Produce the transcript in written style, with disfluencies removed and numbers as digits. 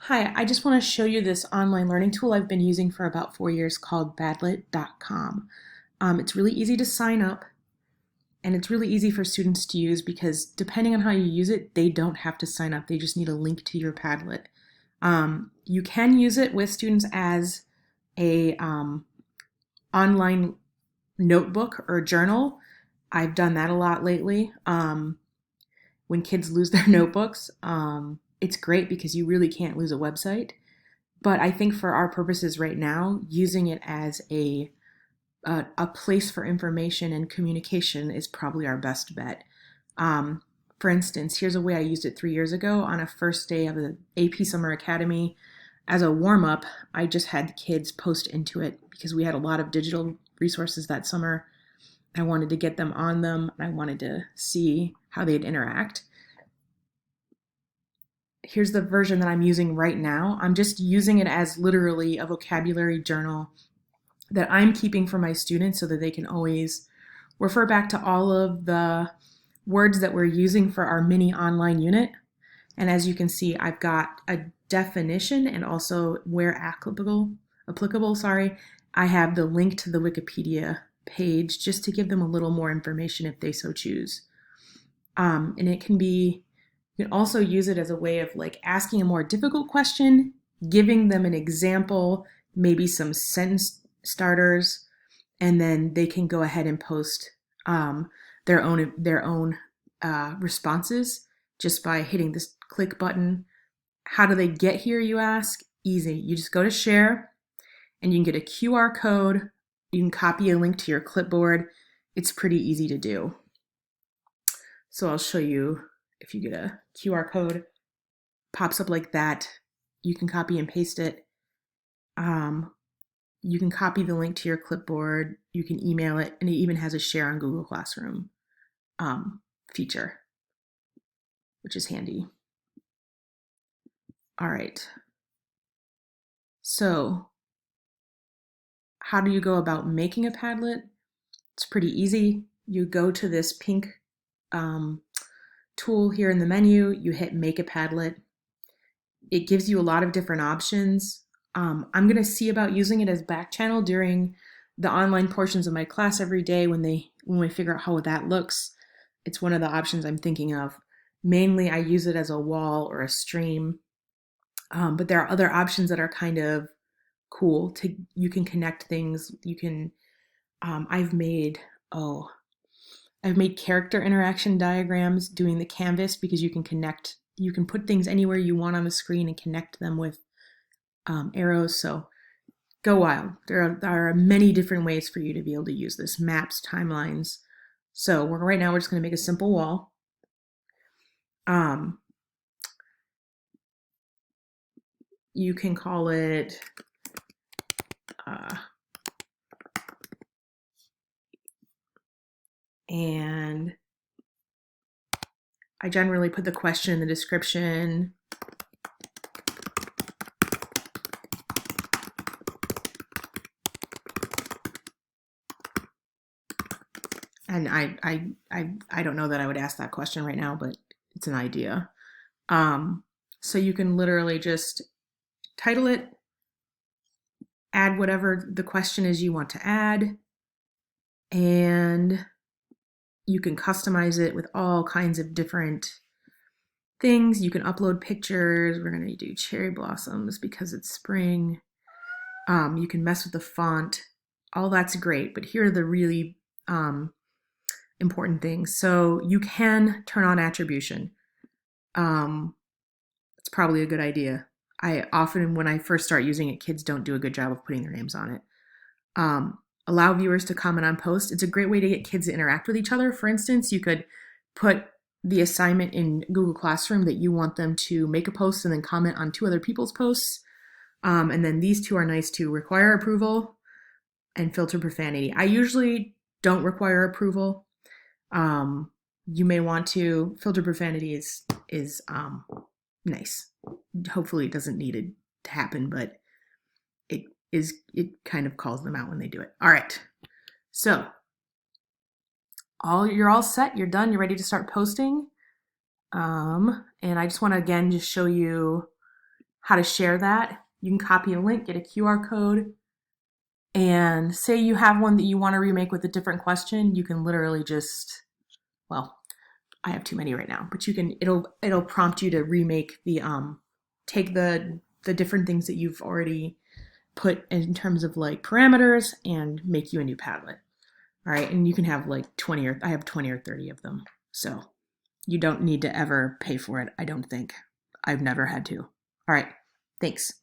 Hi, I just want to show you this online learning tool I've been using for about 4 years called Padlet.com. It's really easy to sign up and it's really easy for students to use because depending on how you use it, they don't have to sign up. They just need a link to your Padlet. You can use it with students as a online notebook or journal. I've done that a lot lately. When kids lose their notebooks, it's great because you really can't lose a website. But I think for our purposes right now, using it as a place for information and communication is probably our best bet. Um, for instance, here's a way I used it 3 years ago on a first day of the AP Summer Academy. As a warm up, I just had the kids post into it because we had a lot of digital resources that summer. I wanted to get them on them. I wanted to see how they'd interact. Here's the version that I'm using right now. I'm just using it as literally a vocabulary journal that I'm keeping for my students so that they can always refer back to all of the words that we're using for our mini online unit. And as you can see, I've got a definition and also where applicable, I have the link to the Wikipedia page just to give them a little more information if they so choose. And it can be, you can also use it as a way of like asking a more difficult question, giving them an example, maybe some sentence starters, and then they can go ahead and post their own responses just by hitting this click button. How do they get here, you ask? Easy. You just go to share and you can get a QR code. You can copy a link to your clipboard. It's pretty easy to do. So I'll show you. If you get a QR code, pops up like that, you can copy and paste it. You can copy the link to your clipboard, you can email it, and it even has a share on Google Classroom feature, which is handy. All right. So how do you go about making a Padlet? It's pretty easy. You go to this pink tool here in the menu, you hit Make a Padlet. It gives you a lot of different options. I'm going to see about using it as back channel during the online portions of my class every day when we figure out how that looks. It's one of the options I'm thinking of. Mainly, I use it as a wall or a stream, but there are other options that are kind of cool. You can connect things. You can. I've made character interaction diagrams doing the canvas because you can put things anywhere you want on the screen and connect them with arrows. So go wild. There are many different ways for you to be able to use this. Maps, timelines. So right now we're just going to make a simple wall. You can call it and I generally put the question in the description. And I don't know that I would ask that question right now, but it's an idea. So you can literally just title it, add whatever the question is you want to add, and you can customize it with all kinds of different things. You can upload pictures. We're going to do cherry blossoms because it's spring. You can mess with the font. All that's great, but here are the really important things. So you can turn on attribution. It's probably a good idea. I often, when I first start using it, kids don't do a good job of putting their names on it. Allow viewers to comment on posts. It's a great way to get kids to interact with each other. For instance, you could put the assignment in Google Classroom that you want them to make a post and then comment on 2 other people's posts. And then these 2 are nice to require approval and filter profanity. I usually don't require approval. You may want to. Filter profanity is nice. Hopefully it doesn't need it to happen, but it kind of calls them out when they do it. All right. So you're all set. You're done. You're ready to start posting. And I just want to again just show you how to share that. You can copy a link, get a QR code, and say you have one that you want to remake with a different question. You can literally just, well, I have too many right now, but you can, it'll prompt you to remake the, take the different things that you've already put in terms of like parameters and make you a new Padlet. All right. And you can have like 20 or I have 20 or 30 of them. So you don't need to ever pay for it. I don't think. I've never had to. All right. Thanks.